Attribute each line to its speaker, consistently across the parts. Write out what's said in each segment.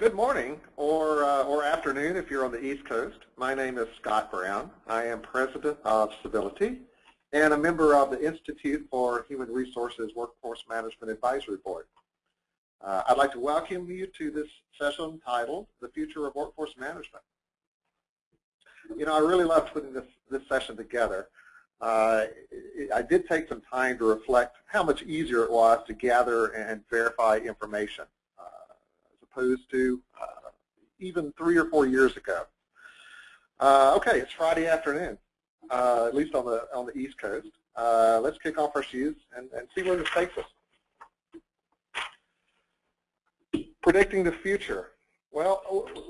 Speaker 1: Good morning or afternoon if you're on the East Coast. My name is Scott Brown. I am president of Sability and a member of the Institute for Human Resources Workforce Management Advisory Board. I'd like to welcome you to this session titled The Future of Workforce Management. You know, I really loved putting this session together. I did take some time to reflect how much easier it was to gather and verify information as opposed to even 3 or 4 years ago. Okay, it's Friday afternoon, at least on the East Coast. Let's kick off our shoes and see where this takes us. Predicting the future. Well,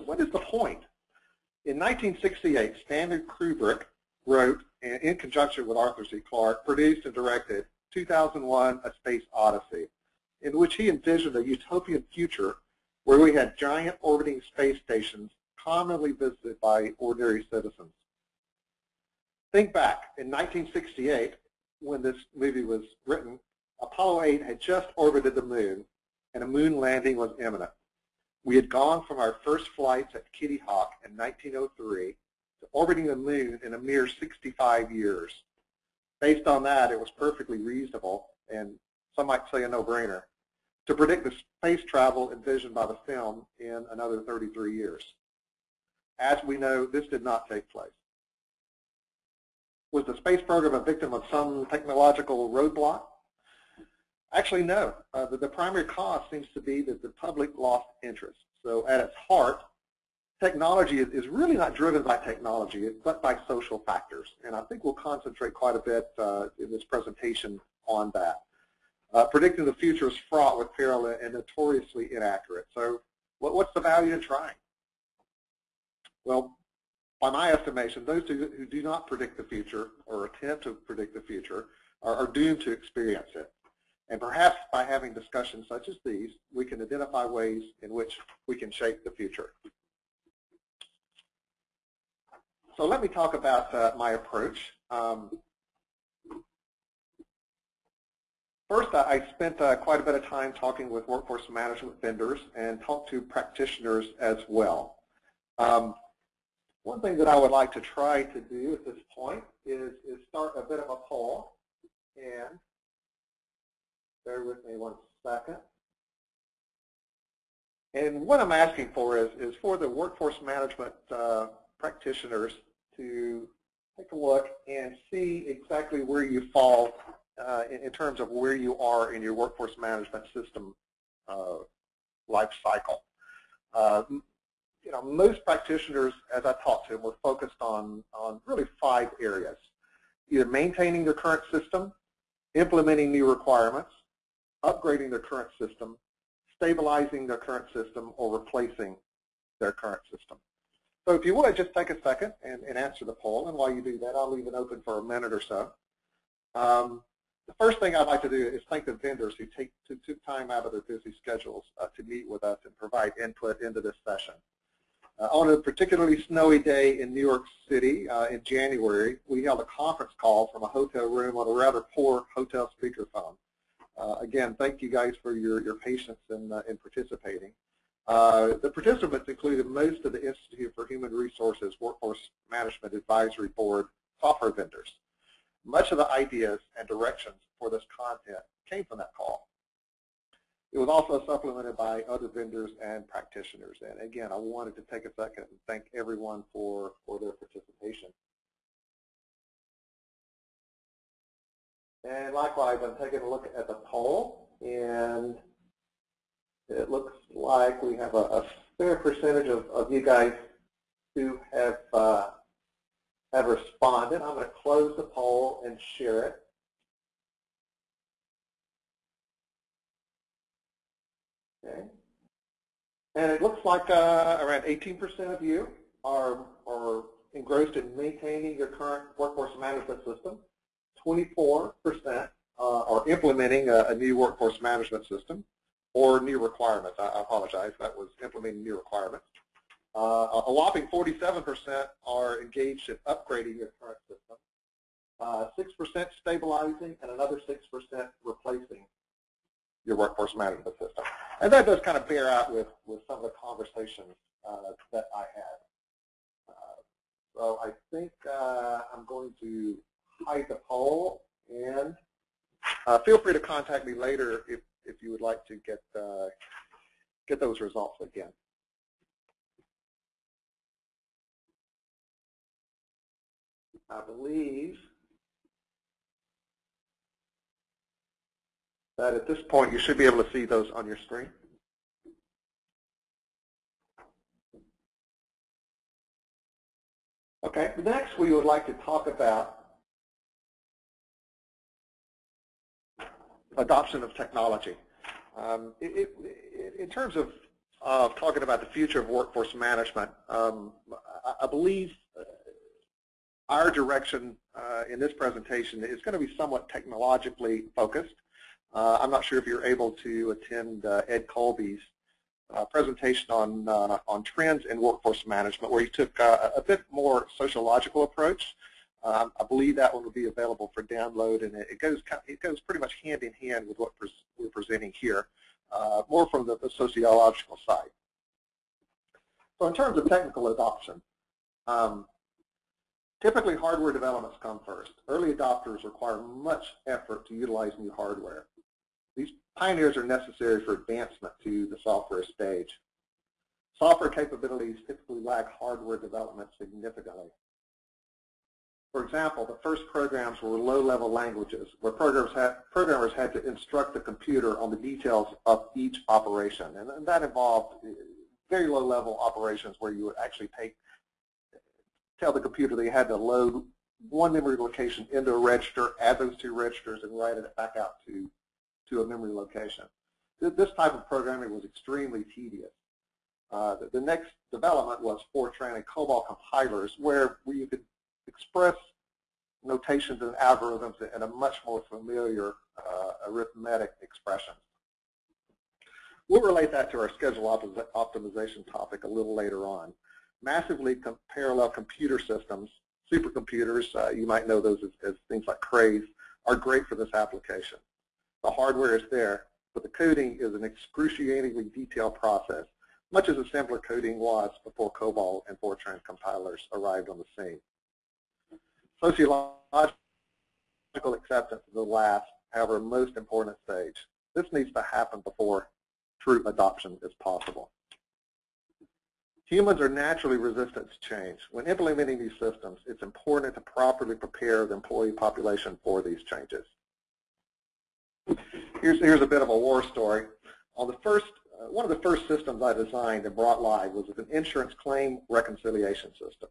Speaker 1: what is the point? In 1968, Stanley Kubrick wrote, in conjunction with Arthur C. Clarke, produced and directed 2001: A Space Odyssey, in which he envisioned a utopian future where we had giant orbiting space stations commonly visited by ordinary citizens. Think back, in 1968, when this movie was written, Apollo 8 had just orbited the moon, and a moon landing was imminent. We had gone from our first flights at Kitty Hawk in 1903 to orbiting the moon in a mere 65 years. Based on that, it was perfectly reasonable, and some might say a no-brainer, to predict the space travel envisioned by the film in another 33 years. As we know, this did not take place. Was the space program a victim of some technological roadblock? Actually, no. The primary cause seems to be that the public lost interest. So at its heart, technology is really not driven by technology, but by social factors. And I think we'll concentrate quite a bit in this presentation on that. Predicting the future is fraught with peril and notoriously inaccurate. So what's the value in trying? Well, by my estimation, those who do not predict the future or attempt to predict the future are doomed to experience it. And perhaps by having discussions such as these, we can identify ways in which we can shape the future. So let me talk about my approach. First, I spent quite a bit of time talking with workforce management vendors and talked to practitioners as well. One thing that I would like to try to do at this point is start a bit of a poll. And bear with me one second. And what I'm asking for is for the workforce management practitioners to take a look and see exactly where you fall in terms of where you are in your workforce management system life cycle. You know, most practitioners, as I talked to them, were focused on really 5 areas: either maintaining their current system, implementing new requirements, upgrading their current system, stabilizing their current system, or replacing their current system. So if you would, just take a second and answer the poll, and while you do that, I'll leave it open for a minute or so. The first thing I'd like to do is thank the vendors who took time out of their busy schedules to meet with us and provide input into this session. On a particularly snowy day in New York City in January, we held a conference call from a hotel room on a rather poor hotel speakerphone. Again, thank you guys for your patience in participating. The participants included most of the Institute for Human Resources Workforce Management Advisory Board software vendors. Much of the ideas and directions for this content came from that call. It was also supplemented by other vendors and practitioners. And again, I wanted to take a second and thank everyone for their participation. And likewise, I'm taking a look at the poll, and it looks like we have a fair percentage of you guys who have responded. I'm going to close the poll and share it. Okay. And it looks like around 18% of you are engrossed in maintaining your current workforce management system. 24% are implementing a new workforce management system or new requirements. I apologize, that was implementing new requirements. A whopping 47% are engaged in upgrading your current system, 6% stabilizing, and another 6% replacing your workforce management system. And that does kind of bear out with some of the conversations that I had. So I think I'm going to hide the poll, and feel free to contact me later if you would like to get those results again. I believe that at this point you should be able to see those on your screen. Okay, next we would like to talk about adoption of technology. In terms of talking about the future of workforce management, I believe our direction in this presentation is going to be somewhat technologically focused. I'm not sure if you're able to attend Ed Colby's presentation on trends in workforce management, where he took a bit more sociological approach. I believe that one will be available for download, and it goes pretty much hand in hand with what we're presenting here, more from the sociological side. So in terms of technical adoption, typically hardware developments come first. Early adopters require much effort to utilize new hardware. These pioneers are necessary for advancement to the software stage. Software capabilities typically lag hardware development significantly. For example, the first programs were low-level languages where programmers had to instruct the computer on the details of each operation. And that involved very low-level operations where you would actually tell the computer they had to load one memory location into a register, add those two registers, and write it back out to a memory location. This type of programming was extremely tedious. The next development was Fortran and COBOL compilers, where you could express notations and algorithms in a much more familiar arithmetic expression. We'll relate that to our schedule optimization topic a little later on. Massively parallel computer systems, supercomputers, you might know those as things like craze, are great for this application. The hardware is there, but the coding is an excruciatingly detailed process, much as assembler coding was before COBOL and Fortran compilers arrived on the scene. Sociological acceptance is the last, however, most important stage. This needs to happen before true adoption is possible. Humans are naturally resistant to change. When implementing these systems, it's important to properly prepare the employee population for these changes. Here's a bit of a war story. On one of the first systems I designed and brought live was an insurance claim reconciliation system.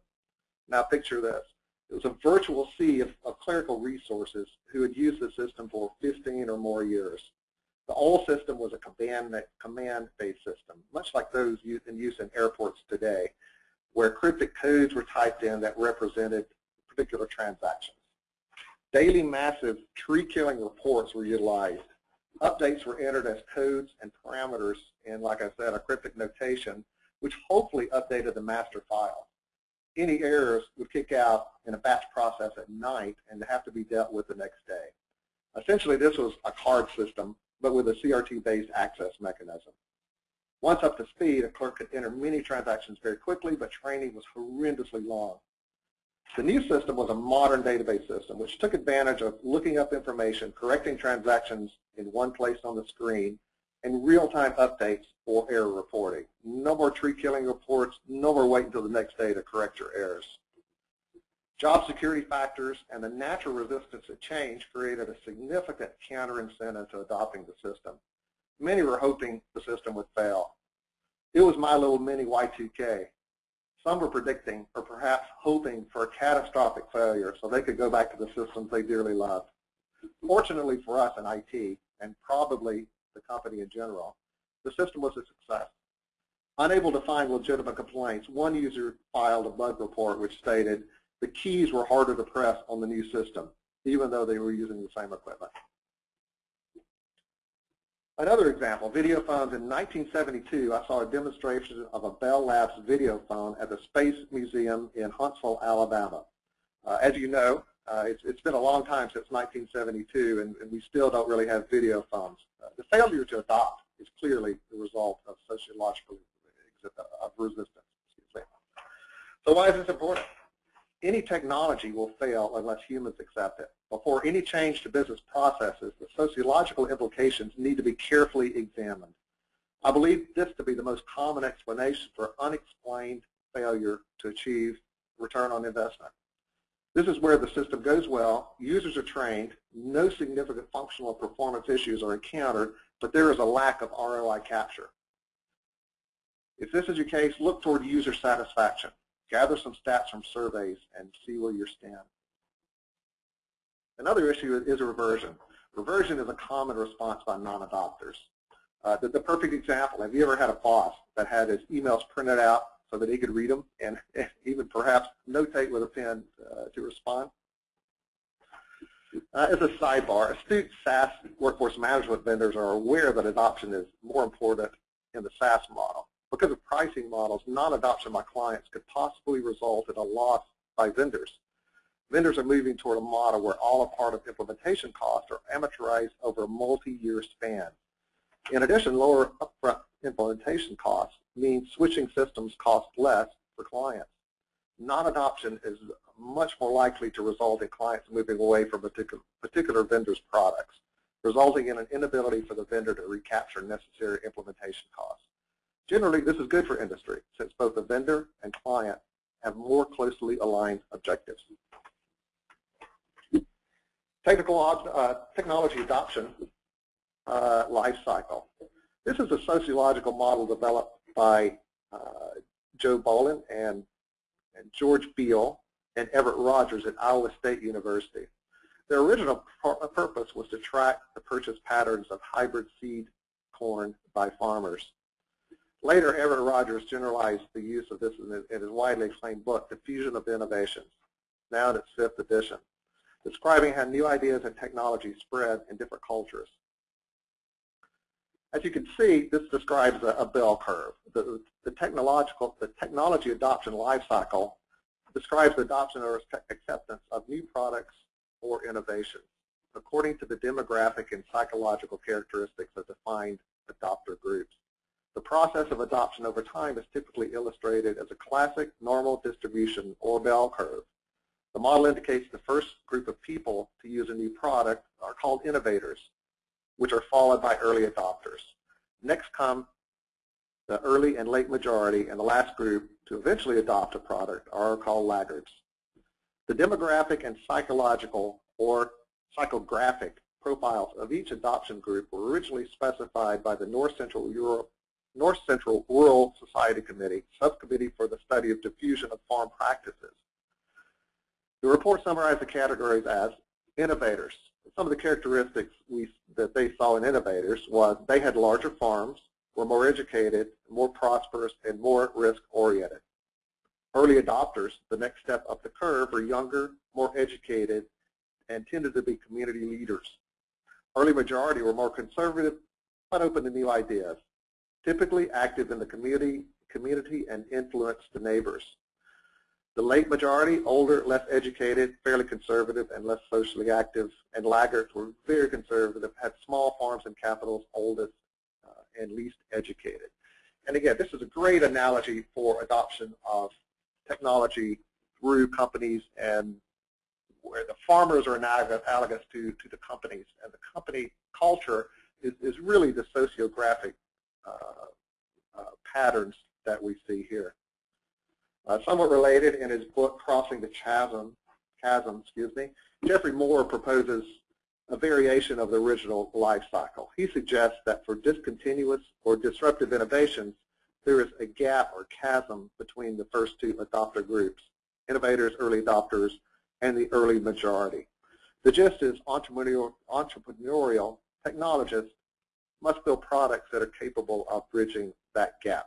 Speaker 1: Now picture this. It was a virtual sea of clerical resources who had used the system for 15 or more years. The old system was a command-based system, much like those in use in airports today, where cryptic codes were typed in that represented particular transactions. Daily massive tree-killing reports were utilized. Updates were entered as codes and parameters in, like I said, a cryptic notation, which hopefully updated the master file. Any errors would kick out in a batch process at night and have to be dealt with the next day. Essentially, this was a card system, but with a CRT-based access mechanism. Once up to speed, a clerk could enter many transactions very quickly, but training was horrendously long. The new system was a modern database system, which took advantage of looking up information, correcting transactions in one place on the screen, and real-time updates for error reporting. No more tree-killing reports, no more waiting until the next day to correct your errors. Job security factors and the natural resistance to change created a significant counter-incentive to adopting the system. Many were hoping the system would fail. It was my little mini Y2K. Some were predicting, or perhaps hoping, for a catastrophic failure so they could go back to the systems they dearly loved. Fortunately for us in IT, and probably the company in general, the system was a success. Unable to find legitimate complaints, one user filed a bug report which stated the keys were harder to press on the new system, even though they were using the same equipment. Another example, video phones. In 1972, I saw a demonstration of a Bell Labs video phone at the Space Museum in Huntsville, Alabama. As you know, It's been a long time since 1972, and we still don't really have video phones. The failure to adopt is clearly the result of sociological resistance. So why is this important? Any technology will fail unless humans accept it. Before any change to business processes, the sociological implications need to be carefully examined. I believe this to be the most common explanation for unexplained failure to achieve return on investment. This is where the system goes well, users are trained, no significant functional performance issues are encountered, but there is a lack of ROI capture. If this is your case, look toward user satisfaction. Gather some stats from surveys and see where you stand. Another issue is reversion. Reversion is a common response by non-adopters. The perfect example, have you ever had a boss that had his emails printed out so that he could read them and even perhaps notate with a pen to respond? As a sidebar, astute SaaS workforce management vendors are aware that adoption is more important in the SaaS model. Because of pricing models, non-adoption by clients could possibly result in a loss by vendors. Vendors are moving toward a model where all or part of implementation costs are amortized over a multi-year span. In addition, lower upfront implementation costs mean switching systems cost less for clients. Non-adoption is much more likely to result in clients moving away from particular vendor's products, resulting in an inability for the vendor to recapture necessary implementation costs. Generally, this is good for industry, since both the vendor and client have more closely aligned objectives. Technology adoption life cycle. This is a sociological model developed by Joe Bolin and George Beall and Everett Rogers at Iowa State University. Their original purpose was to track the purchase patterns of hybrid seed corn by farmers. Later, Everett Rogers generalized the use of this in his widely acclaimed book, Diffusion of Innovations, now in its 5th edition, describing how new ideas and technology spread in different cultures. As you can see, this describes a bell curve. The technology adoption life cycle describes the adoption or acceptance of new products or innovations according to the demographic and psychological characteristics of defined adopter groups. The process of adoption over time is typically illustrated as a classic normal distribution or bell curve. The model indicates the first group of people to use a new product are called innovators, which are followed by early adopters. Next come the early and late majority, and the last group to eventually adopt a product are called laggards. The demographic and psychological or psychographic profiles of each adoption group were originally specified by the North Central Rural Society Committee, Subcommittee for the Study of Diffusion of Farm Practices. The report summarized the categories as innovators. Some of the characteristics that they saw in innovators was they had larger farms, were more educated, more prosperous, and more risk-oriented. Early adopters, the next step up the curve, were younger, more educated, and tended to be community leaders. Early majority were more conservative, but open to new ideas, typically active in the community and influenced the neighbors. The late majority, older, less educated, fairly conservative, and less socially active, and laggards were very conservative, had small farms and capitals, oldest, and least educated. And again, this is a great analogy for adoption of technology through companies, and where the farmers are analogous to the companies, and the company culture is really the sociographic patterns that we see here. Somewhat related, in his book, Crossing the Chasm, Jeffrey Moore proposes a variation of the original life cycle. He suggests that for discontinuous or disruptive innovations, there is a gap or chasm between the first two adopter groups, innovators, early adopters, and the early majority. The gist is entrepreneurial technologists must build products that are capable of bridging that gap.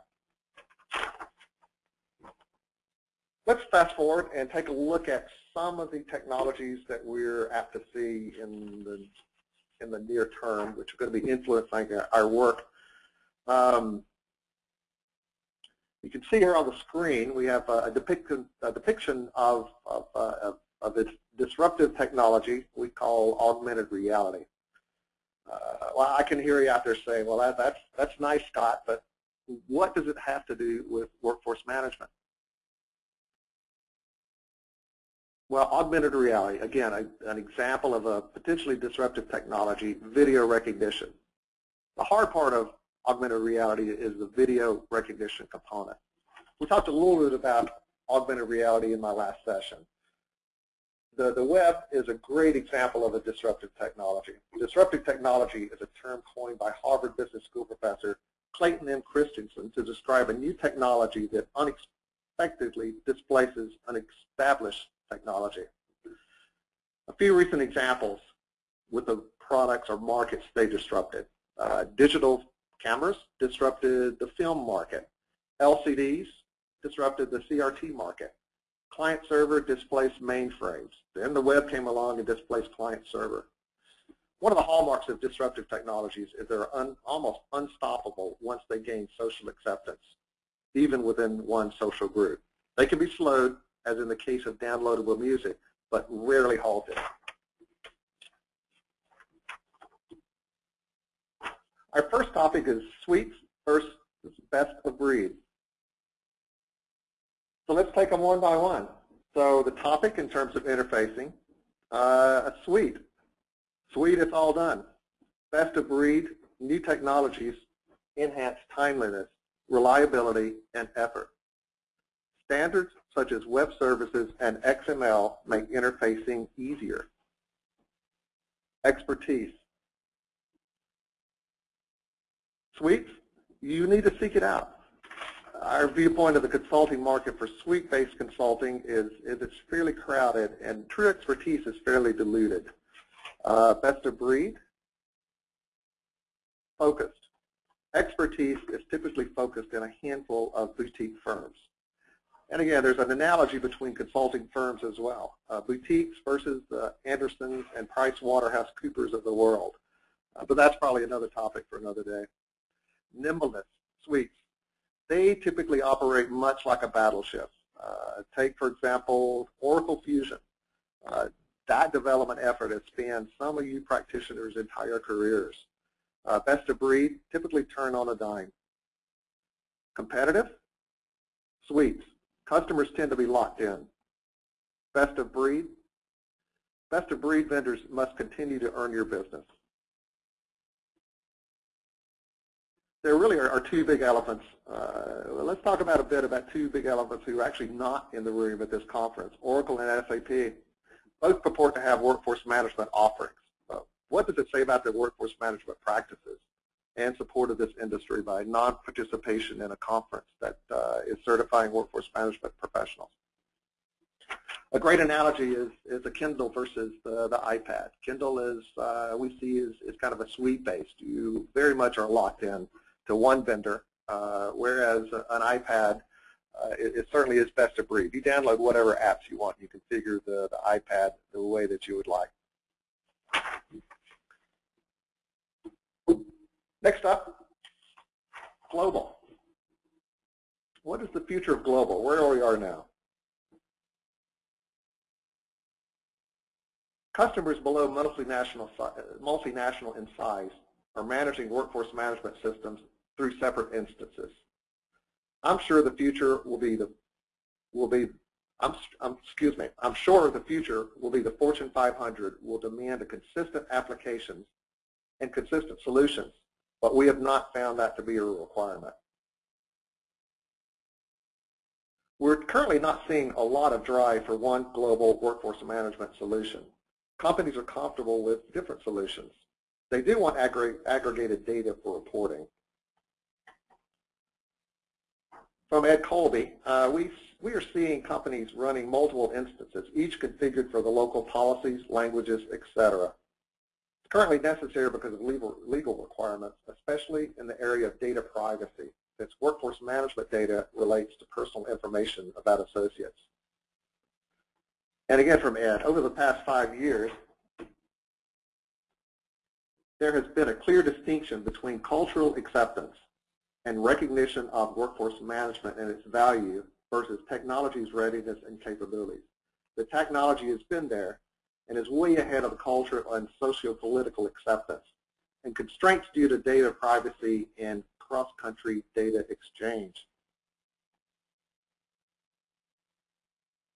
Speaker 1: Let's fast forward and take a look at some of the technologies that we're apt to see in the near term, which are going to be influencing our work. You can see here on the screen we have a depiction of of its disruptive technology we call augmented reality. Well, I can hear you out there saying, well, that's nice, Scott, but what does it have to do with workforce management? Well, augmented reality, again, an example of a potentially disruptive technology, video recognition. The hard part of augmented reality is the video recognition component. We talked a little bit about augmented reality in my last session. The web is a great example of a disruptive technology. Disruptive technology is a term coined by Harvard Business School professor Clayton M. Christensen to describe a new technology that unexpectedly displaces an established technology. A few recent examples with the products or markets they disrupted. Digital cameras disrupted the film market. LCDs disrupted the CRT market. Client server displaced mainframes. Then the web came along and displaced client server. One of the hallmarks of disruptive technologies is they're almost unstoppable once they gain social acceptance, even within one social group. They can be slowed, as in the case of downloadable music, but rarely halted. Our first topic is suites versus best of breed. So let's take them one by one. So the topic in terms of interfacing, a suite. Suite, it's all done. Best of breed, new technologies enhance timeliness, reliability, and effort. Standards such as web services and XML make interfacing easier. Expertise. Suites, you need to seek it out. Our viewpoint of the consulting market for suite-based consulting is it's fairly crowded and true expertise is fairly diluted. Best of breed, focused. Expertise is typically focused in a handful of boutique firms. And again, there's an analogy between consulting firms as well. Boutiques versus the Andersons and Price Waterhouse Coopers of the world. But that's probably another topic for another day. Nimbleness, suites. They typically operate much like a battleship. Take, for example, Oracle Fusion. That development effort has spanned some of you practitioners' entire careers. Best of breed, typically turn on a dime. Competitive, suites. Customers tend to be locked in. Best of breed vendors must continue to earn your business. There really are two big elephants. Let's talk about a bit about two big elephants who are actually not in the room at this conference, Oracle and SAP. Both purport to have workforce management offerings. What does it say about their workforce management practices and support of this industry by non-participation in a conference that is certifying workforce management professionals? A great analogy is a Kindle versus the iPad. Kindle is, we see, is kind of a suite-based. You very much are locked in to one vendor, whereas an iPad, it certainly is best of breed. You download whatever apps you want. You configure the iPad the way that you would like. Next up, global. What is the future of global? Where we are now? Customers below multinational in size are managing workforce management systems through separate instances. I'm sure the future I'm sure the future will be the Fortune 500 will demand a consistent applications and consistent solutions, but we have not found that to be a requirement. We're currently not seeing a lot of drive for one global workforce management solution. Companies are comfortable with different solutions. They do want aggregated data for reporting. From Ed Colby, we are seeing companies running multiple instances, each configured for the local policies, languages, etc. It's currently necessary because of legal requirements, especially in the area of data privacy, since workforce management data relates to personal information about associates. And again from Ed, over the past 5 years, there has been a clear distinction between cultural acceptance and recognition of workforce management and its value versus technology's readiness and capabilities. The technology has been there and is way ahead of the cultural and socio-political acceptance, and constraints due to data privacy and cross-country data exchange.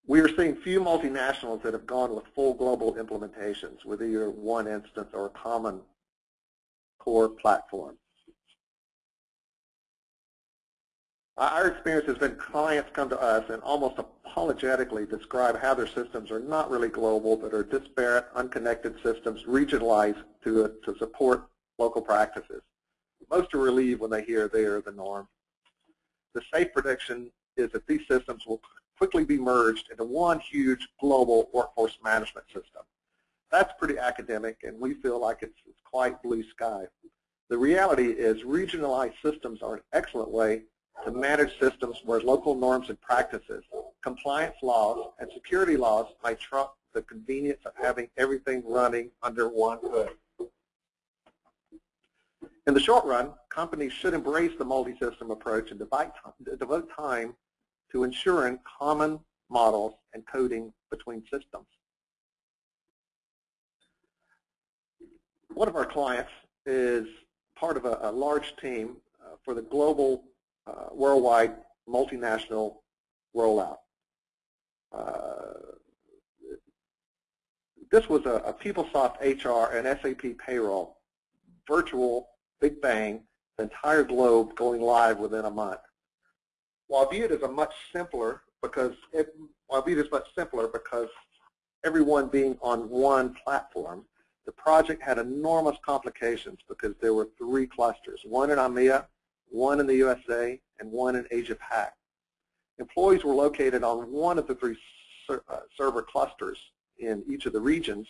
Speaker 1: We are seeing few multinationals that have gone with full global implementations with either one instance or a common core platform. Our experience has been clients come to us and almost apologetically describe how their systems are not really global, but are disparate, unconnected systems regionalized to support local practices. Most are relieved when they hear they are the norm. The safe prediction is that these systems will quickly be merged into one huge global workforce management system. That's pretty academic, and we feel like it's quite blue sky. The reality is regionalized systems are an excellent way to manage systems where local norms and practices, compliance laws, and security laws might trump the convenience of having everything running under one hood. In the short run, companies should embrace the multi-system approach and devote time to ensuring common models and coding between systems. One of our clients is part of a large team for the global worldwide multinational rollout. This was a PeopleSoft HR and SAP payroll, virtual, big bang, the entire globe going live within a month. While viewed as much simpler because everyone being on one platform, the project had enormous complications because there were 3 clusters, one in EMEA, one in the USA, and one in Asia Pac. Employees were located on one of the 3 server clusters in each of the regions,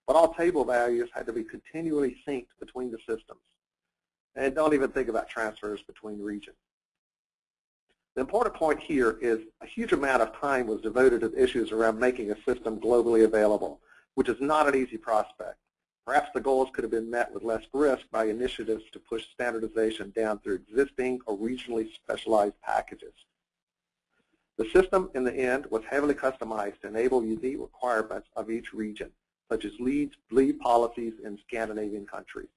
Speaker 1: but all table values had to be continually synced between the systems. And don't even think about transfers between regions. The important point here is a huge amount of time was devoted to issues around making a system globally available, which is not an easy prospect. Perhaps the goals could have been met with less risk by initiatives to push standardization down through existing or regionally specialized packages. The system, in the end, was heavily customized to enable unique requirements of each region, such as leave policies in Scandinavian countries.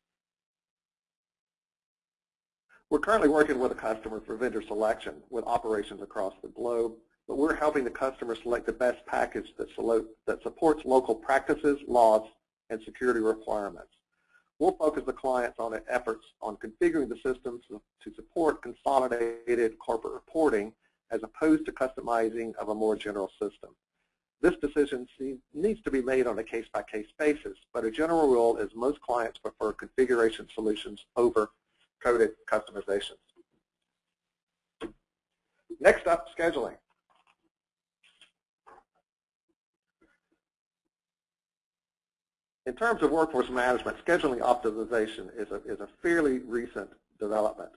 Speaker 1: We're currently working with a customer for vendor selection with operations across the globe, but we're helping the customer select the best package that supports local practices, laws, and security requirements. We'll focus the clients on efforts on configuring the systems to support consolidated corporate reporting as opposed to customizing of a more general system. This decision needs to be made on a case-by-case basis, but a general rule is most clients prefer configuration solutions over coded customizations. Next up, scheduling. In terms of workforce management, scheduling optimization is a fairly recent development.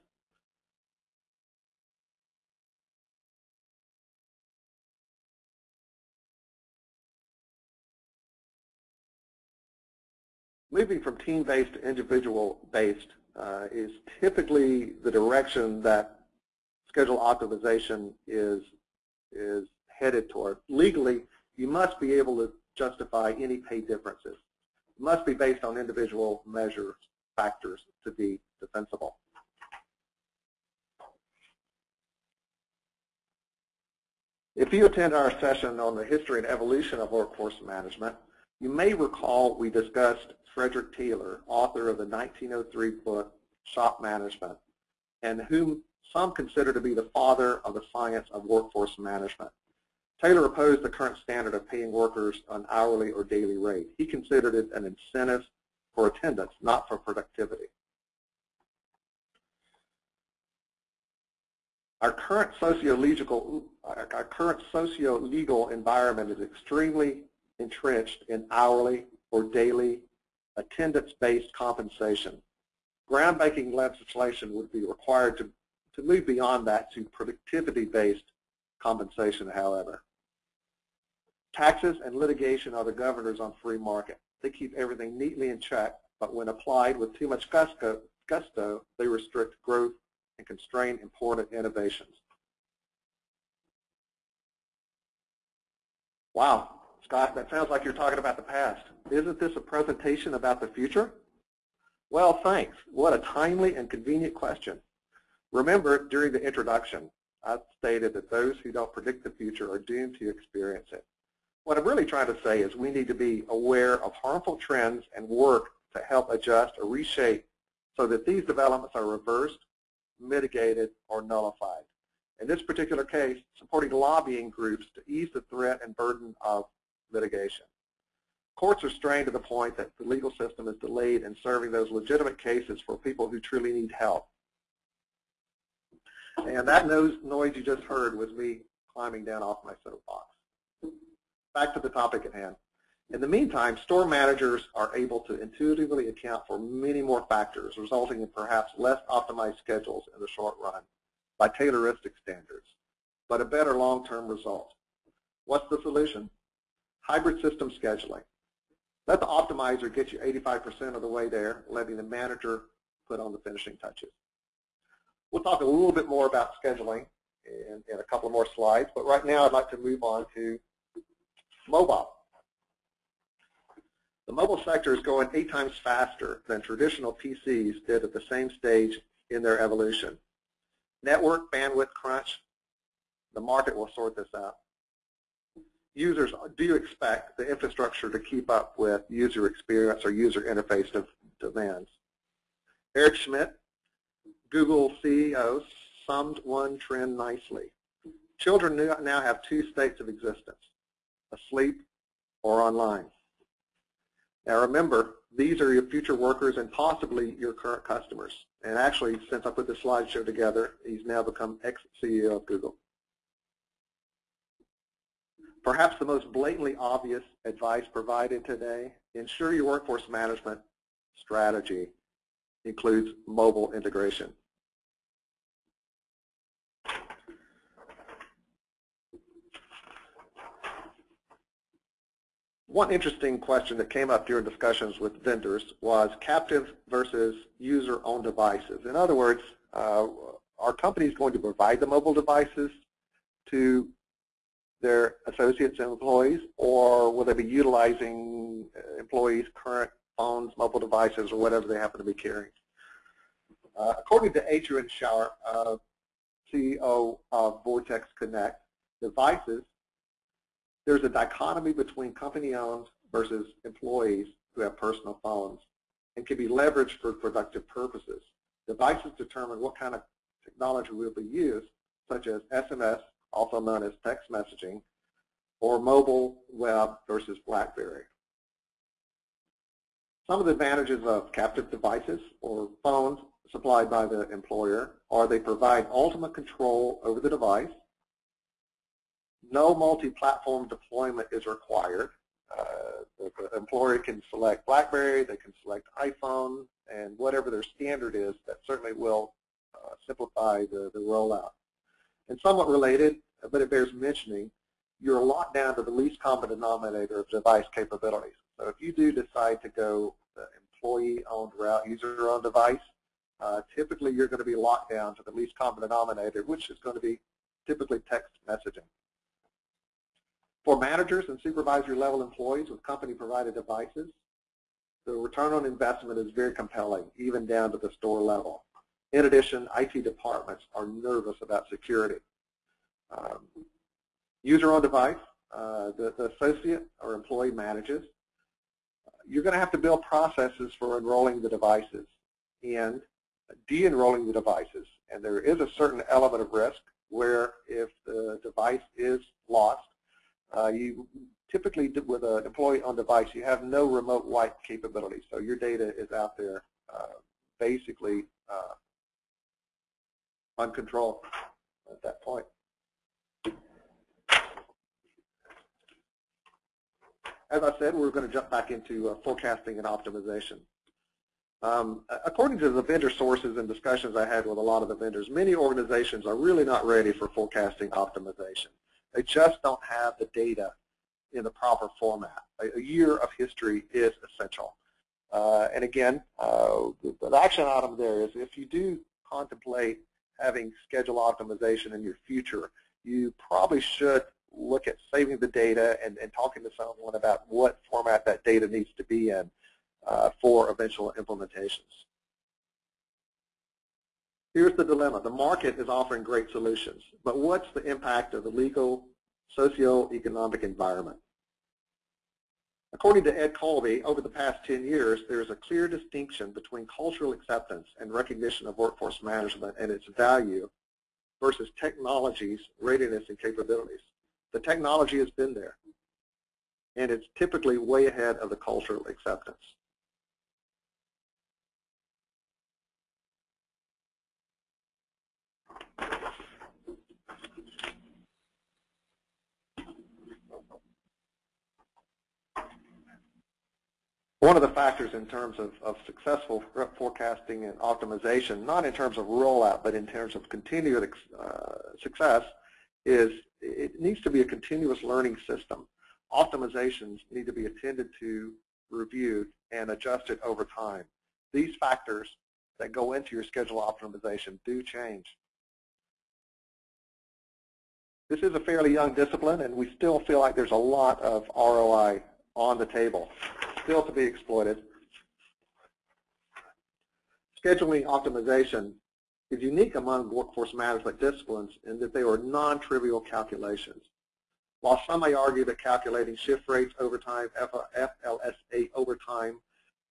Speaker 1: Moving from team-based to individual-based is typically the direction that schedule optimization is headed toward. Legally, you must be able to justify any pay differences. It must be based on individual measures, factors to be defensible. If you attend our session on the history and evolution of workforce management, you may recall we discussed Frederick Taylor, author of the 1903 book, Shop Management, and whom some consider to be the father of the science of workforce management. Taylor opposed the current standard of paying workers an hourly or daily rate. He considered it an incentive for attendance, not for productivity. Our current socio-legal environment is extremely entrenched in hourly or daily attendance-based compensation. Groundbreaking legislation would be required to move beyond that to productivity-based compensation, however. Taxes and litigation are the governors on free market. They keep everything neatly in check, but when applied with too much gusto, they restrict growth and constrain important innovations. Wow, Scott, that sounds like you're talking about the past. Isn't this a presentation about the future? Well, thanks. What a timely and convenient question. Remember, during the introduction, I stated that those who don't predict the future are doomed to experience it. What I'm really trying to say is we need to be aware of harmful trends and work to help adjust or reshape so that these developments are reversed, mitigated, or nullified. In this particular case, supporting lobbying groups to ease the threat and burden of litigation. Courts are strained to the point that the legal system is delayed in serving those legitimate cases for people who truly need help. And that noise you just heard was me climbing down off my soapbox. Back to the topic at hand. In the meantime, store managers are able to intuitively account for many more factors, resulting in perhaps less optimized schedules in the short run by Tayloristic standards, but a better long-term result. What's the solution? Hybrid system scheduling. Let the optimizer get you 85% of the way there, letting the manager put on the finishing touches. We'll talk a little bit more about scheduling in a couple more slides, but right now I'd like to move on to mobile. The mobile sector is going 8 times faster than traditional PCs did at the same stage in their evolution. Network bandwidth crunch, the market will sort this out. Users do expect the infrastructure to keep up with user experience or user interface demands. Eric Schmidt, Google CEO, summed one trend nicely. Children now have 2 states of existence, asleep or online. Now remember, these are your future workers and possibly your current customers. And actually, since I put this slideshow together, he's now become ex-CEO of Google. Perhaps the most blatantly obvious advice provided today, ensure your workforce management strategy includes mobile integration. One interesting question that came up during discussions with vendors was captive versus user-owned devices. In other words, are companies going to provide the mobile devices to their associates and employees, or will they be utilizing employees' current phones, mobile devices, or whatever they happen to be carrying? According to Adrian Schauer, CEO of Vortex Connect, devices, there's a dichotomy between company-owned versus employees who have personal phones and can be leveraged for productive purposes. Devices determine what kind of technology will be used, such as SMS, also known as text messaging, or mobile web versus BlackBerry. Some of the advantages of captive devices or phones supplied by the employer are they provide ultimate control over the device. No multi-platform deployment is required. The employer can select BlackBerry, they can select iPhone, and whatever their standard is, that certainly will simplify the rollout. And somewhat related, but it bears mentioning, you're locked down to the least common denominator of device capabilities. So if you do decide to go the employee-owned route, user-owned device, typically you're going to be locked down to the least common denominator, which is going to be typically text messaging. For managers and supervisory level employees with company-provided devices, the return on investment is very compelling, even down to the store level. In addition, IT departments are nervous about security. User-owned device, the associate or employee manages. You're going to have to build processes for enrolling the devices and de-enrolling the devices. And there is a certain element of risk where if the device is lost, you typically, with an employee on device, you have no remote wipe capability. So your data is out there basically uncontrolled at that point. As I said, we're going to jump back into forecasting and optimization. According to the vendor sources and discussions I had with a lot of the vendors, many organizations are really not ready for forecasting optimization. They just don't have the data in the proper format. A year of history is essential. And again, the action item there is if you do contemplate having schedule optimization in your future, you probably should look at saving the data and talking to someone about what format that data needs to be in for eventual implementations. Here's the dilemma. The market is offering great solutions, but what's the impact of the legal, socio-economic environment? According to Ed Colby, over the past 10 years, there is a clear distinction between cultural acceptance and recognition of workforce management and its value versus technology's readiness and capabilities. The technology has been there, and it's typically way ahead of the cultural acceptance. One of the factors in terms of successful forecasting and optimization, not in terms of rollout, but in terms of continued success, is it needs to be a continuous learning system. Optimizations need to be attended to, reviewed, and adjusted over time. These factors that go into your schedule optimization do change. This is a fairly young discipline, and we still feel like there's a lot of ROI on the table, still to be exploited. Scheduling optimization is unique among workforce management disciplines in that they are non-trivial calculations. While some may argue that calculating shift rates, overtime, FLSA overtime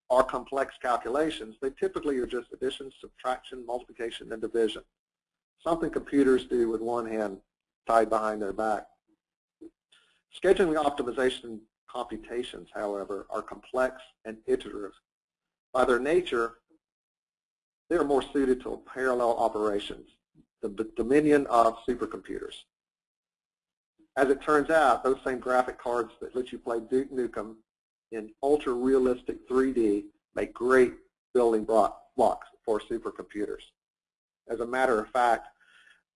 Speaker 1: are complex calculations, they typically are just addition, subtraction, multiplication, and division, something computers do with one hand tied behind their back. Scheduling optimization computations, however, are complex and iterative. By their nature, they are more suited to parallel operations, the dominion of supercomputers. As it turns out, those same graphic cards that let you play Duke Nukem in ultra-realistic 3D make great building blocks for supercomputers. As a matter of fact,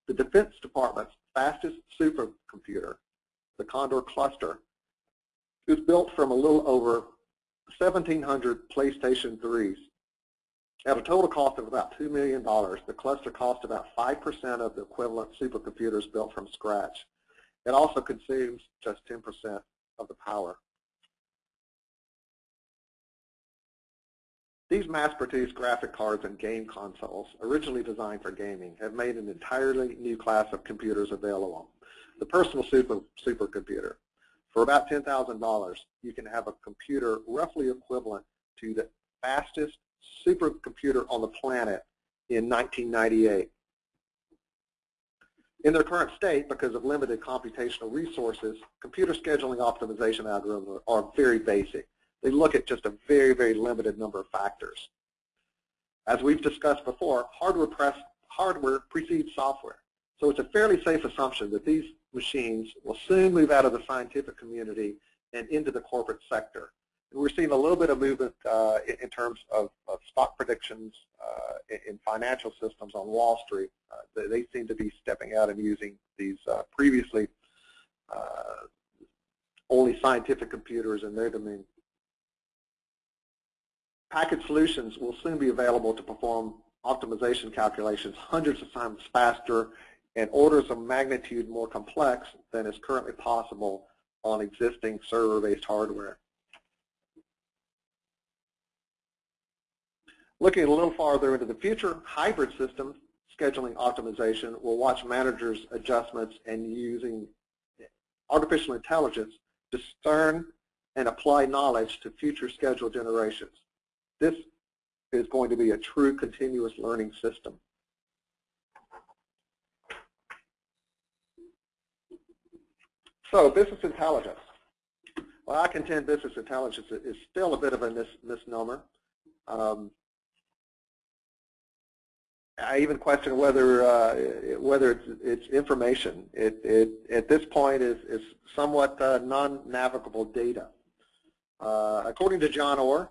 Speaker 1: the Defense Department's fastest supercomputer, the Condor Cluster, is built from a little over 1,700 PlayStation 3s. At a total cost of about $2 million, the cluster costs about 5% of the equivalent supercomputers built from scratch. It also consumes just 10% of the power. These mass-produced graphic cards and game consoles, originally designed for gaming, have made an entirely new class of computers available, the personal supercomputer. For about $10,000, you can have a computer roughly equivalent to the fastest supercomputer on the planet in 1998. In their current state, because of limited computational resources, computer scheduling optimization algorithms are very basic. They look at just a very, very limited number of factors. As we've discussed before, hardware precedes software. So it's a fairly safe assumption that these machines will soon move out of the scientific community and into the corporate sector. And we're seeing a little bit of movement in terms of stock predictions in financial systems on Wall Street. They seem to be stepping out and using these previously only scientific computers in their domain. Packaged solutions will soon be available to perform optimization calculations hundreds of times faster and orders of magnitude more complex than is currently possible on existing server-based hardware. Looking a little farther into the future, hybrid system scheduling optimization will watch managers' adjustments and using artificial intelligence to discern and apply knowledge to future schedule generations. This is going to be a true continuous learning system. So, business intelligence. Well, I contend business intelligence is still a bit of a misnomer. I even question whether it's information. It at this point is somewhat non-navigable data. According to John Orr,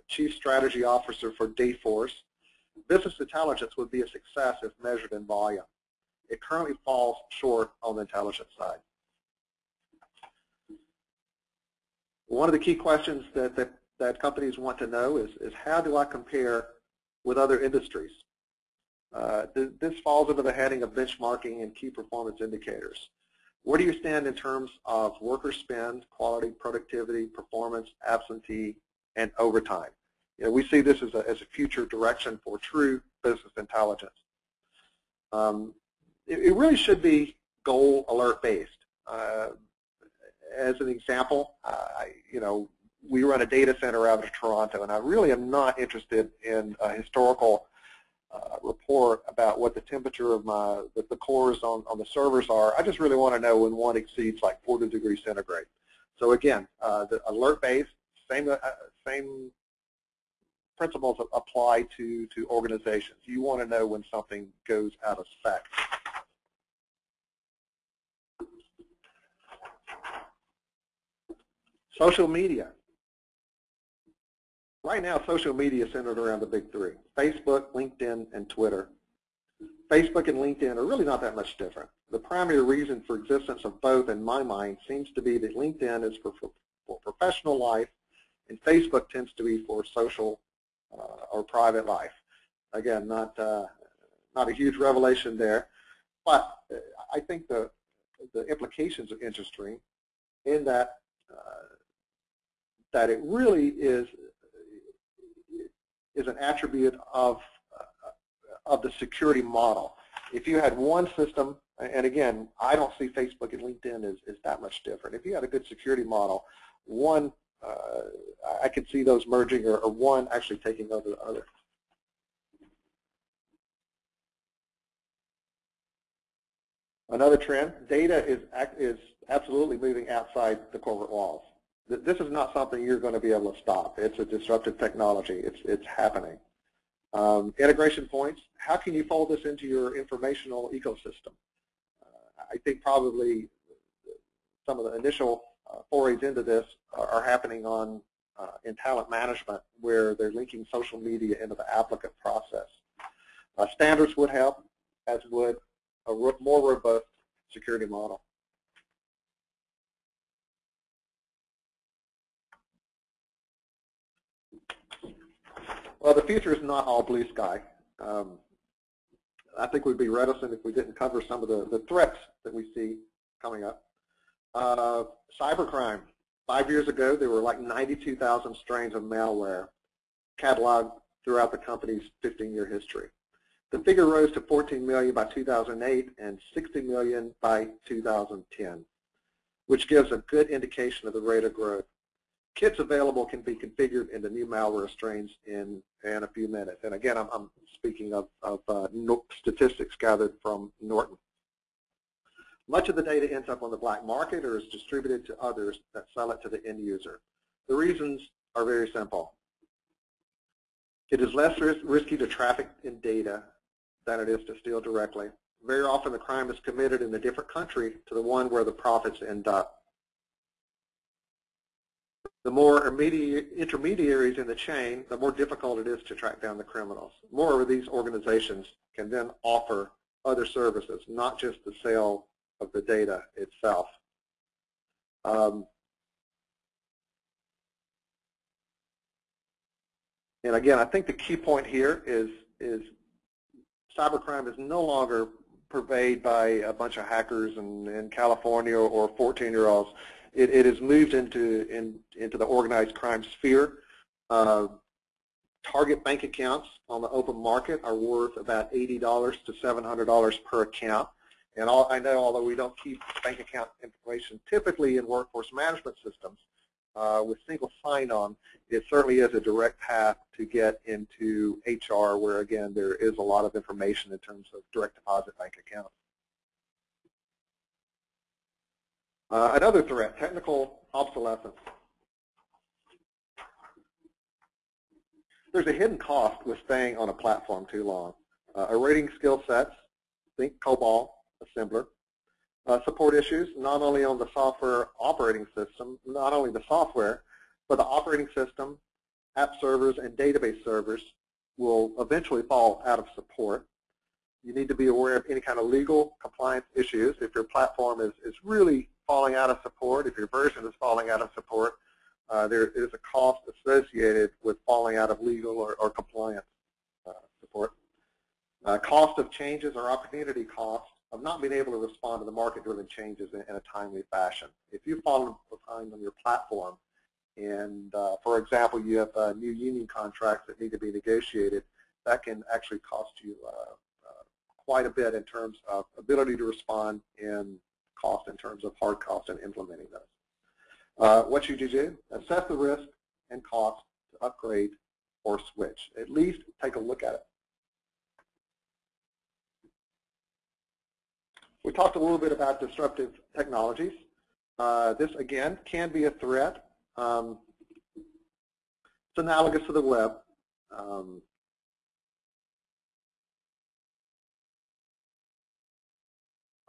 Speaker 1: Chief Strategy Officer for Dayforce, business intelligence would be a success if measured in volume. It currently falls short on the intelligence side. One of the key questions that companies want to know is how do I compare with other industries? This falls under the heading of benchmarking and key performance indicators. Where do you stand in terms of worker spend, quality, productivity, performance, absentee, and overtime? We see this as a future direction for true business intelligence. It really should be goal alert based. As an example, we run a data center out of Toronto, and I really am not interested in a historical report about what the temperature of the cores on the servers are. I just really want to know when one exceeds like 40 degrees centigrade. So again, the alert-based, same principles apply to organizations. You want to know when something goes out of spec. Social media. Right now, social media is centered around the big three: Facebook, LinkedIn, and Twitter. Facebook and LinkedIn are really not that much different. The primary reason for existence of both, in my mind, seems to be that LinkedIn is for professional life, and Facebook tends to be for social or private life. Again, not a huge revelation there, but I think the implications are interesting in that that it really is an attribute of the security model. If you had one system, and again, I don't see Facebook and LinkedIn as that much different. If you had a good security model, one, I could see those merging, or one actually taking over the other. Another trend: data is absolutely moving outside the corporate walls. This is not something you're going to be able to stop. It's a disruptive technology. It's happening. Integration points: how can you fold this into your informational ecosystem? I think probably some of the initial forays into this are happening in talent management, where they're linking social media into the applicant process. Standards would help, as would a more robust security model. Well, the future is not all blue sky. I think we'd be reticent if we didn't cover some of the threats that we see coming up. Cybercrime. 5 years ago, there were like 92,000 strains of malware cataloged throughout the company's 15-year history. The figure rose to 14 million by 2008 and 60 million by 2010, which gives a good indication of the rate of growth. Kits available can be configured into new malware strains in a few minutes. And again, I'm speaking of statistics gathered from Norton. Much of the data ends up on the black market or is distributed to others that sell it to the end user. The reasons are very simple. It is less risky to traffic in data than it is to steal directly. Very often the crime is committed in a different country to the one where the profits end up. The more intermediaries in the chain, the more difficult it is to track down the criminals. Moreover, these organizations can then offer other services, not just the sale of the data itself. And again, I think the key point here is cybercrime is no longer purveyed by a bunch of hackers in California or 14-year-olds. It has moved into the organized crime sphere. Target bank accounts on the open market are worth about $80 to $700 per account. And I know, although we don't keep bank account information typically in workforce management systems with single sign-on, it certainly is a direct path to get into HR, where again there is a lot of information in terms of direct deposit bank accounts. Another threat: technical obsolescence. There's a hidden cost with staying on a platform too long. Eroding skill sets, think COBOL, assembler. Support issues, not only on the software operating system, not only the software, but the operating system, app servers, and database servers will eventually fall out of support. You need to be aware of any kind of legal compliance issues. If your platform is really falling out of support, if your version is falling out of support, there is a cost associated with falling out of legal or compliance support. Cost of changes or opportunity cost not being able to respond to the market-driven changes in a timely fashion. If you fall behind on your platform and, for example, you have new union contracts that need to be negotiated, that can actually cost you quite a bit in terms of ability to respond and cost in terms of hard cost in implementing those. What should you do? Assess the risk and cost to upgrade or switch. At least take a look at it. We talked a little bit about disruptive technologies. This, again, can be a threat. It's analogous to the web.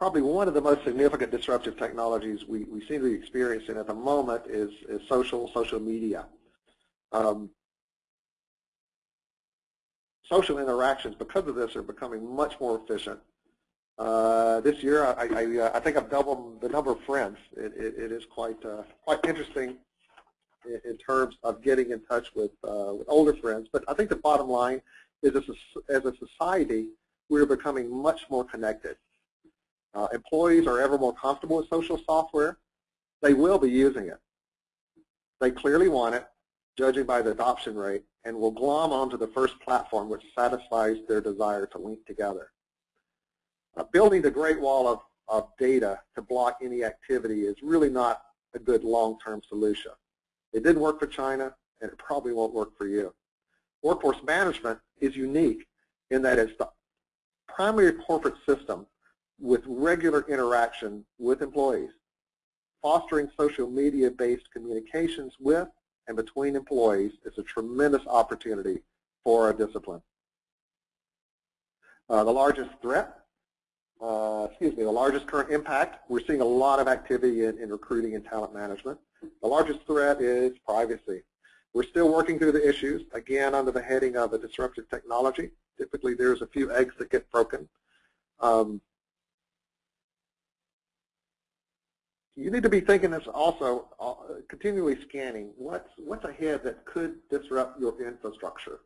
Speaker 1: Probably one of the most significant disruptive technologies we seem to be experiencing at the moment is social media. Social interactions, because of this, are becoming much more efficient. This year, I think I've doubled the number of friends. It is quite interesting in terms of getting in touch with older friends. But I think the bottom line is, as a society, we're becoming much more connected. Employees are ever more comfortable with social software. They will be using it. They clearly want it, judging by the adoption rate, and will glom onto the first platform which satisfies their desire to link together. Building the Great Wall of data to block any activity is really not a good long-term solution. It didn't work for China, and it probably won't work for you. Workforce management is unique in that it's the primary corporate system with regular interaction with employees. Fostering social media-based communications with and between employees is a tremendous opportunity for our discipline. The largest current impact, we're seeing a lot of activity in recruiting and talent management. The largest threat is privacy. We're still working through the issues, again, under the heading of a disruptive technology. Typically, there's a few eggs that get broken. You need to be thinking this also, continually scanning what's ahead that could disrupt your infrastructure.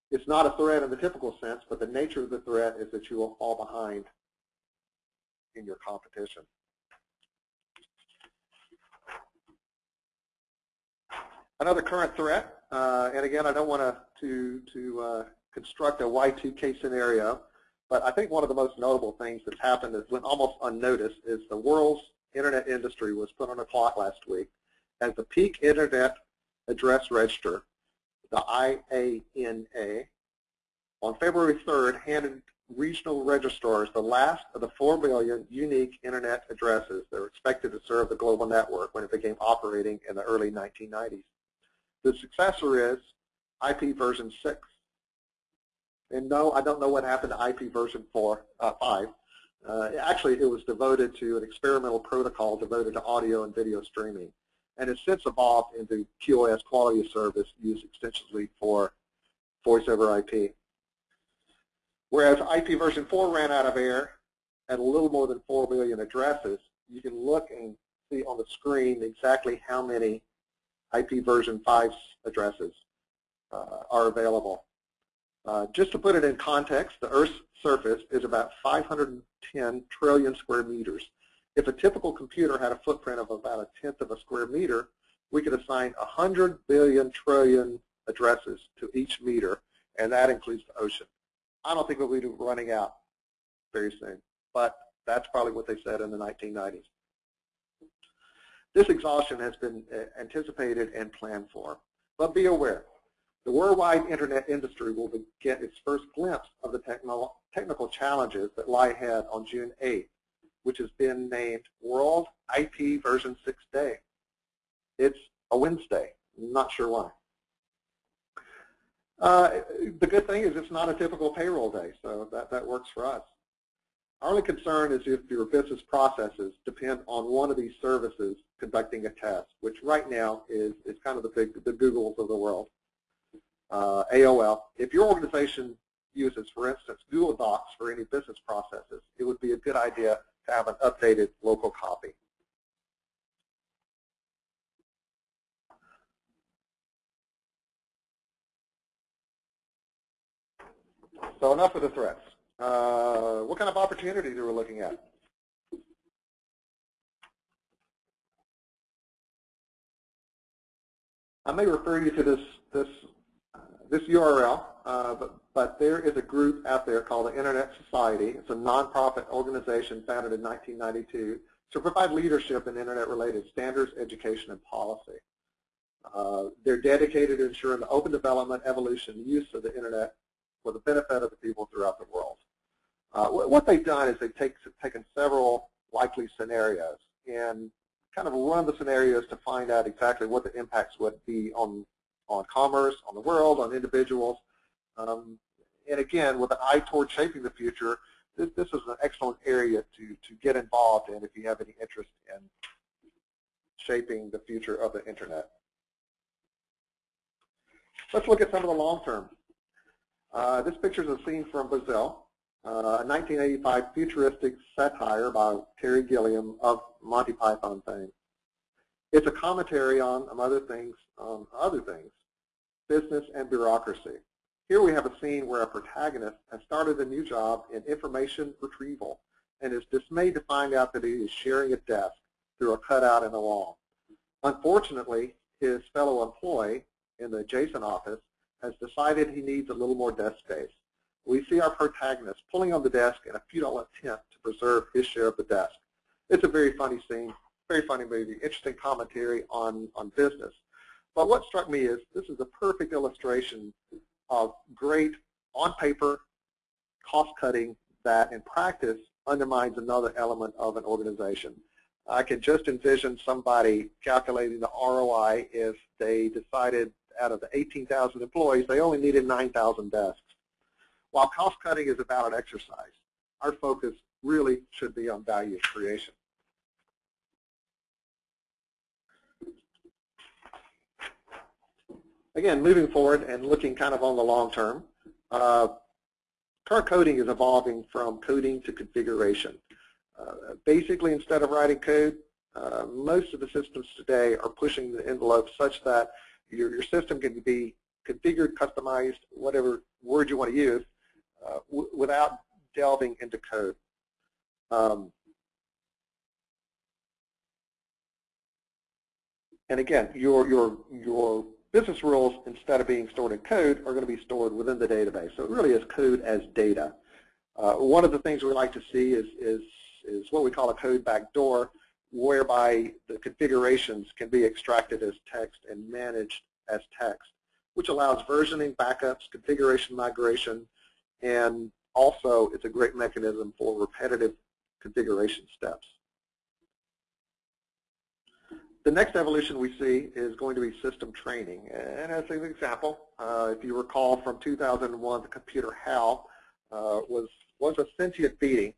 Speaker 1: It's not a threat in the typical sense, but the nature of the threat is that you will fall behind in your competition. Another current threat, and again, I don't want to construct a Y2K scenario, but I think one of the most notable things that's happened is, went almost unnoticed, is the world's internet industry was put on a clock last week as the peak internet address register, the IANA, on February 3rd handed regional registrars the last of the 4 billion unique internet addresses that were expected to serve the global network when it began operating in the early 1990s. The successor is IP version 6. And no, I don't know what happened to IP version 5. Actually, it was devoted to an experimental protocol devoted to audio and video streaming, and has since evolved into QoS quality of service used extensively for voice over IP. Whereas IP version 4 ran out of air at a little more than 4 billion addresses, you can look and see on the screen exactly how many IP version 5's addresses are available. Just to put it in context, the Earth's surface is about 510 trillion square meters. If a typical computer had a footprint of about a tenth of a square meter, we could assign 100 billion trillion addresses to each meter, and that includes the ocean. I don't think we'll be running out very soon, but that's probably what they said in the 1990s. This exhaustion has been anticipated and planned for, but be aware. The worldwide internet industry will get its first glimpse of the technical challenges that lie ahead on June 8th, which has been named World IP version 6 Day. It's a Wednesday, not sure why. The good thing is it's not a typical payroll day, so that works for us. Our only concern is if your business processes depend on one of these services conducting a test, which right now is kind of the Googles of the world. AOL. If your organization uses, for instance, Google Docs for any business processes, it would be a good idea to have an updated local copy. So enough of the threats. What kind of opportunities are we looking at? I may refer you to this URL, but there is a group out there called the Internet Society. It's a nonprofit organization founded in 1992 to provide leadership in Internet-related standards, education, and policy. They're dedicated to ensuring the open development, evolution, and use of the Internet for the benefit of the people throughout the world. What they've done is they've taken several likely scenarios and kind of run the scenarios to find out exactly what the impacts would be on commerce, on the world, on individuals. And again, with an eye toward shaping the future, this is an excellent area to get involved in if you have any interest in shaping the future of the Internet. Let's look at some of the long term. This picture is a scene from Brazil, a 1985 futuristic satire by Terry Gilliam of Monty Python fame. It's a commentary on other things, business and bureaucracy. Here we have a scene where a protagonist has started a new job in information retrieval and is dismayed to find out that he is sharing a desk through a cutout in the wall. Unfortunately, his fellow employee in the adjacent office has decided he needs a little more desk space. We see our protagonist pulling on the desk in a futile attempt to preserve his share of the desk. It's a very funny scene, very funny movie, interesting commentary on business. But what struck me is this is a perfect illustration of great on-paper cost-cutting that in practice undermines another element of an organization. I could just envision somebody calculating the ROI if they decided out of the 18,000 employees, they only needed 9,000 desks. While cost cutting is about an exercise, our focus really should be on value creation. Again, moving forward and looking kind of on the long term, current coding is evolving from coding to configuration. Basically, instead of writing code, most of the systems today are pushing the envelope such that your system can be configured, customized, whatever word you want to use, without delving into code. And again, your business rules, instead of being stored in code, are going to be stored within the database. So it really is code as data. One of the things we like to see is what we call a code backdoor, whereby the configurations can be extracted as text and managed as text, which allows versioning, backups, configuration migration, and also it's a great mechanism for repetitive configuration steps. The next evolution we see is going to be system training. And as an example, if you recall from 2001, the computer HAL was a sentient being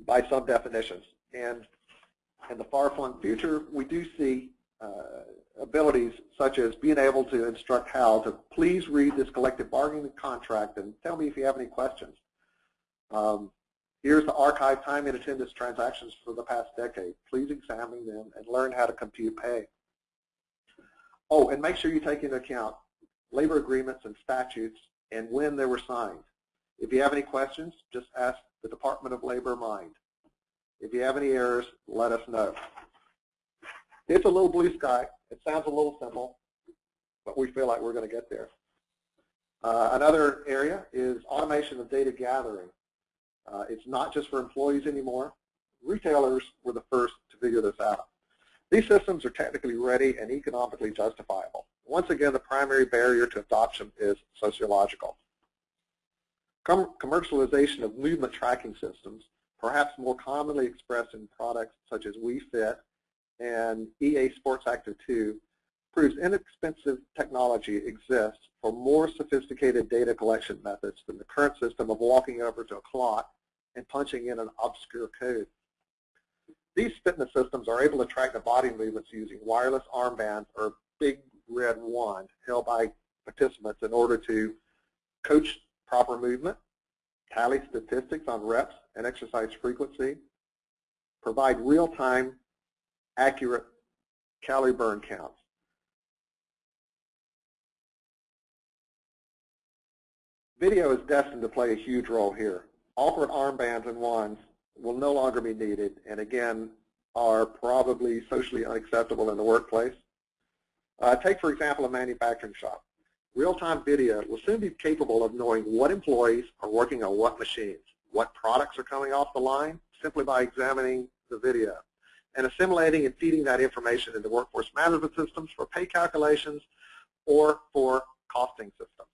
Speaker 1: by some definitions. And in the far-flung future, we do see abilities such as being able to instruct HAL to please read this collective bargaining contract and tell me if you have any questions. Here's the archived time and attendance transactions for the past decade. Please examine them and learn how to compute pay. Oh, and make sure you take into account labor agreements and statutes and when they were signed. If you have any questions, just ask the Department of Labor Mind. If you have any errors, let us know. It's a little blue sky. It sounds a little simple, but we feel like we're going to get there. Another area is automation of data gathering. It's not just for employees anymore. Retailers were the first to figure this out. These systems are technically ready and economically justifiable. Once again, the primary barrier to adoption is sociological. Commercialization of movement tracking systems, perhaps more commonly expressed in products such as Wii Fit and EA Sports Active 2, proves inexpensive technology exists for more sophisticated data collection methods than the current system of walking over to a clock and punching in an obscure code. These fitness systems are able to track the body movements using wireless armbands or a big red wand held by participants in order to coach proper movement, tally statistics on reps and exercise frequency, provide real-time, accurate calorie burn counts. Video is destined to play a huge role here. Awkward armbands and wands will no longer be needed, and again, are probably socially unacceptable in the workplace. Take, for example, a manufacturing shop. Real-time video will soon be capable of knowing what employees are working on what machines, what products are coming off the line, simply by examining the video, and assimilating and feeding that information into workforce management systems for pay calculations or for costing systems.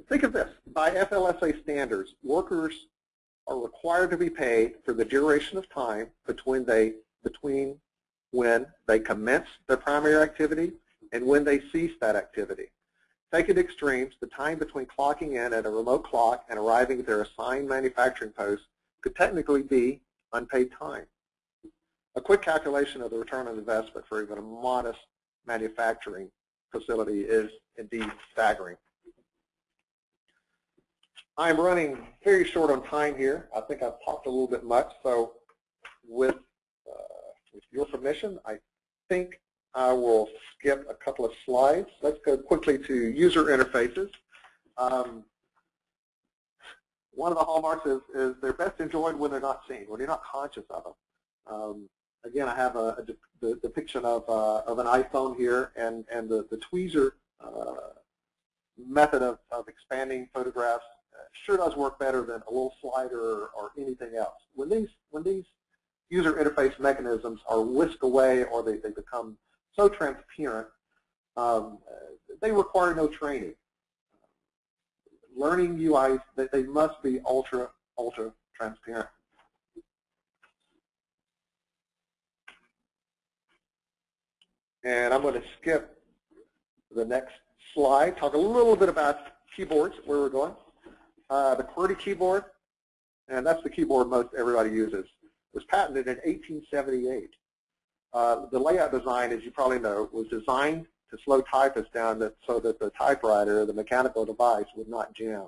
Speaker 1: Think of this. By FLSA standards, workers are required to be paid for the duration of time between when they commence their primary activity and when they cease that activity. Taken to extremes, the time between clocking in at a remote clock and arriving at their assigned manufacturing post could technically be unpaid time. A quick calculation of the return on investment for even a modest manufacturing facility is indeed staggering. I'm running very short on time here. I think I've talked a little bit much, so with your permission, I think I will skip a couple of slides. Let's go quickly to user interfaces. One of the hallmarks is they're best enjoyed when they're not seen, when you're not conscious of them. Again, I have the depiction of an iPhone here, and the tweezer method of expanding photographs sure does work better than a little slider or anything else. When these user interface mechanisms are whisked away or they become so transparent, they require no training. Learning UIs, they must be ultra transparent. And I'm going to skip the next slide, talk a little bit about keyboards, where we're going. The QWERTY keyboard, and that's the keyboard most everybody uses, was patented in 1878. The layout design, as you probably know, was designed to slow typists down so that the typewriter, the mechanical device, would not jam.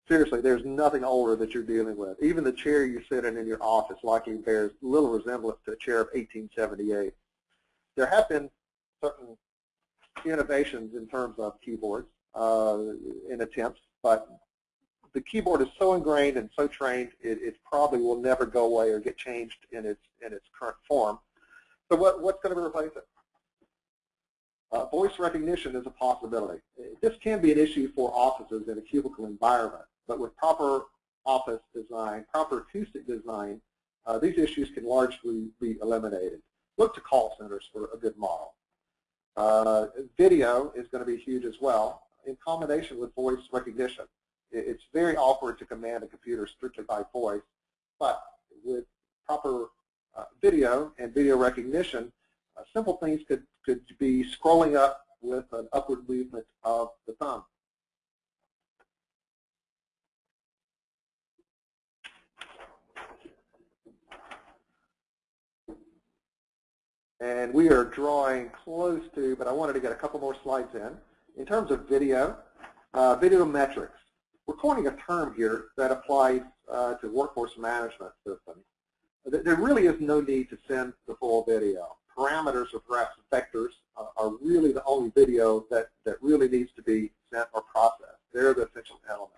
Speaker 1: Seriously, there's nothing older that you're dealing with. Even the chair you sit in your office likely bears little resemblance to a chair of 1878. There have been certain innovations in terms of keyboards in attempts, but the keyboard is so ingrained and so trained, it probably will never go away or get changed in its current form. So what's going to replace it? Voice recognition is a possibility. This can be an issue for offices in a cubicle environment, but with proper office design, proper acoustic design, these issues can largely be eliminated. Look to call centers for a good model. Video is going to be huge as well, in combination with voice recognition. It's very awkward to command a computer strictly by voice, but with proper video and video recognition, simple things could be scrolling up with an upward movement of the thumb. And we are drawing close to, but I wanted to get a couple more slides in. In terms of video, video metrics. We're coining a term here that applies to workforce management systems. There really is no need to send the full video. Parameters or perhaps vectors are really the only video that really needs to be sent or processed. They're the essential elements.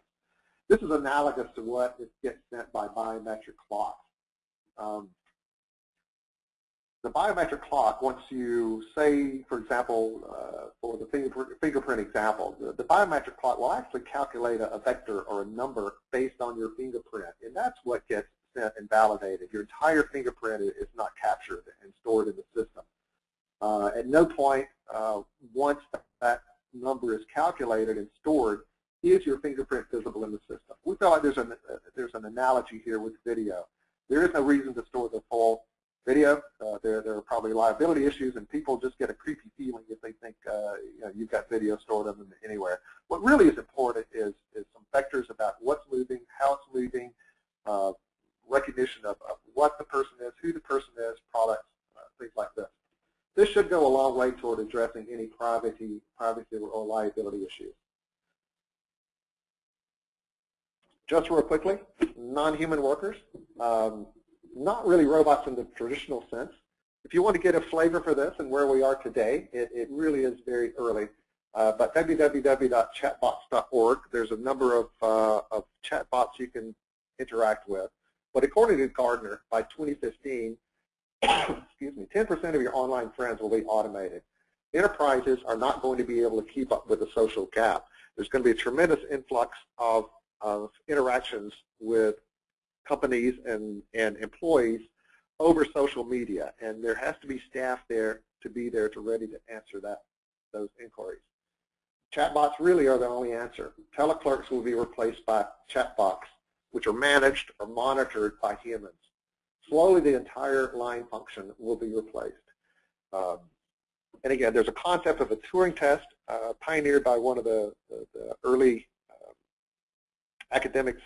Speaker 1: This is analogous to what gets sent by biometric clocks. The biometric clock, once you say, for example, for the fingerprint example, the biometric clock will actually calculate a vector or a number based on your fingerprint, and that's what gets sent and validated. Your entire fingerprint is not captured and stored in the system. At no point, once that number is calculated and stored, is your fingerprint visible in the system. We feel like there's an analogy here with video. There is no reason to store the full video. There are probably liability issues, and people just get a creepy feeling if they think you've got video stored of them anywhere. What really is important is some vectors about what's moving, how it's moving, recognition of what the person is, who the person is, products, things like this. This should go a long way toward addressing any privacy or liability issues. Just real quickly, non-human workers. Not really robots in the traditional sense. If you want to get a flavor for this and where we are today, it really is very early. but www.chatbots.org, there's a number of chatbots you can interact with. But according to Gartner, by 2015, excuse me, 10% of your online friends will be automated. Enterprises are not going to be able to keep up with the social gap. There's going to be a tremendous influx of interactions with companies and employees over social media, and there has to be staff there to be there to ready to answer those inquiries. Chatbots really are the only answer. Teleclerks will be replaced by chatbots, which are managed or monitored by humans. Slowly, the entire line function will be replaced. And again, there's a concept of a Turing test pioneered by one of the early academics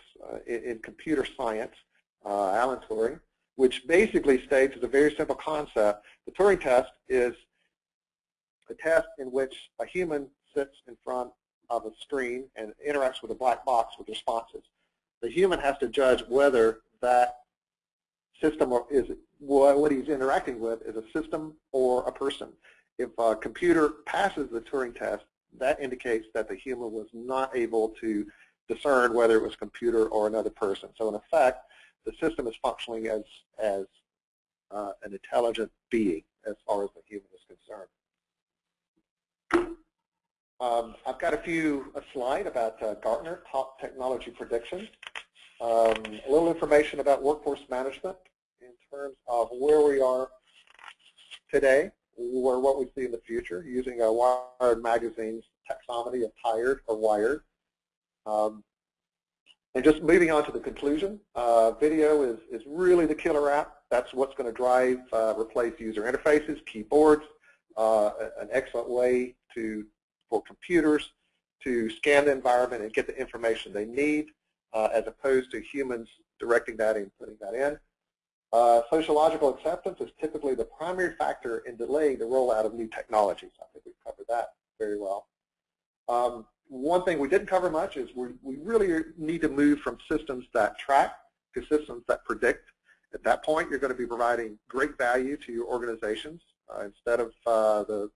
Speaker 1: in computer science, Alan Turing, which basically states as a very simple concept. The Turing test is a test in which a human sits in front of a screen and interacts with a black box with responses. The human has to judge whether that system is what he's interacting with is a system or a person. If a computer passes the Turing test, that indicates that the human was not able to discern whether it was a computer or another person. So in effect, the system is functioning as an intelligent being as far as the human is concerned. I've got a slide about Gartner top technology predictions. A little information about workforce management in terms of where we are today, or what we see in the future, using a Wired magazine's taxonomy of tired or wired. And just moving on to the conclusion, video is really the killer app. That's what's going to drive, replace user interfaces, keyboards, an excellent way for computers to scan the environment and get the information they need, as opposed to humans directing that and putting that in. Sociological acceptance is typically the primary factor in delaying the rollout of new technologies. I think we've covered that very well. One thing we didn't cover much is we really need to move from systems that track to systems that predict. At that point, you're going to be providing great value to your organizations instead of the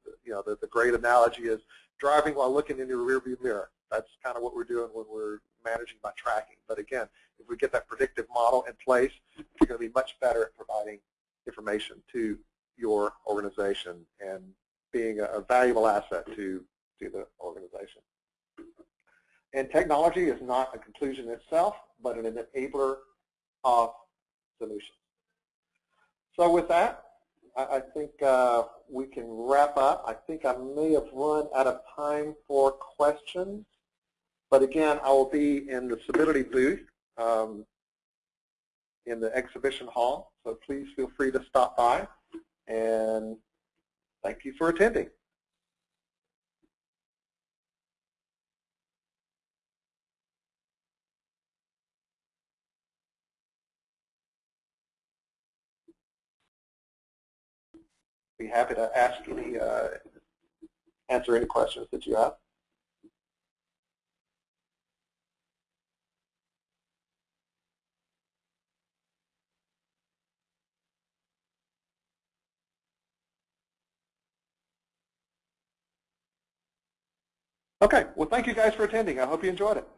Speaker 1: great analogy is driving while looking in your rearview mirror. That's kind of what we're doing when we're managing by tracking. But again, if we get that predictive model in place, you're going to be much better at providing information to your organization and being a valuable asset to the organization. And technology is not a conclusion itself, but an enabler of solutions. So with that, I think we can wrap up. I think I may have run out of time for questions. But again, I will be in the Sability booth in the exhibition hall. So please feel free to stop by. And thank you for attending. Be happy to answer any questions that you have. Okay, well, thank you guys for attending. I hope you enjoyed it.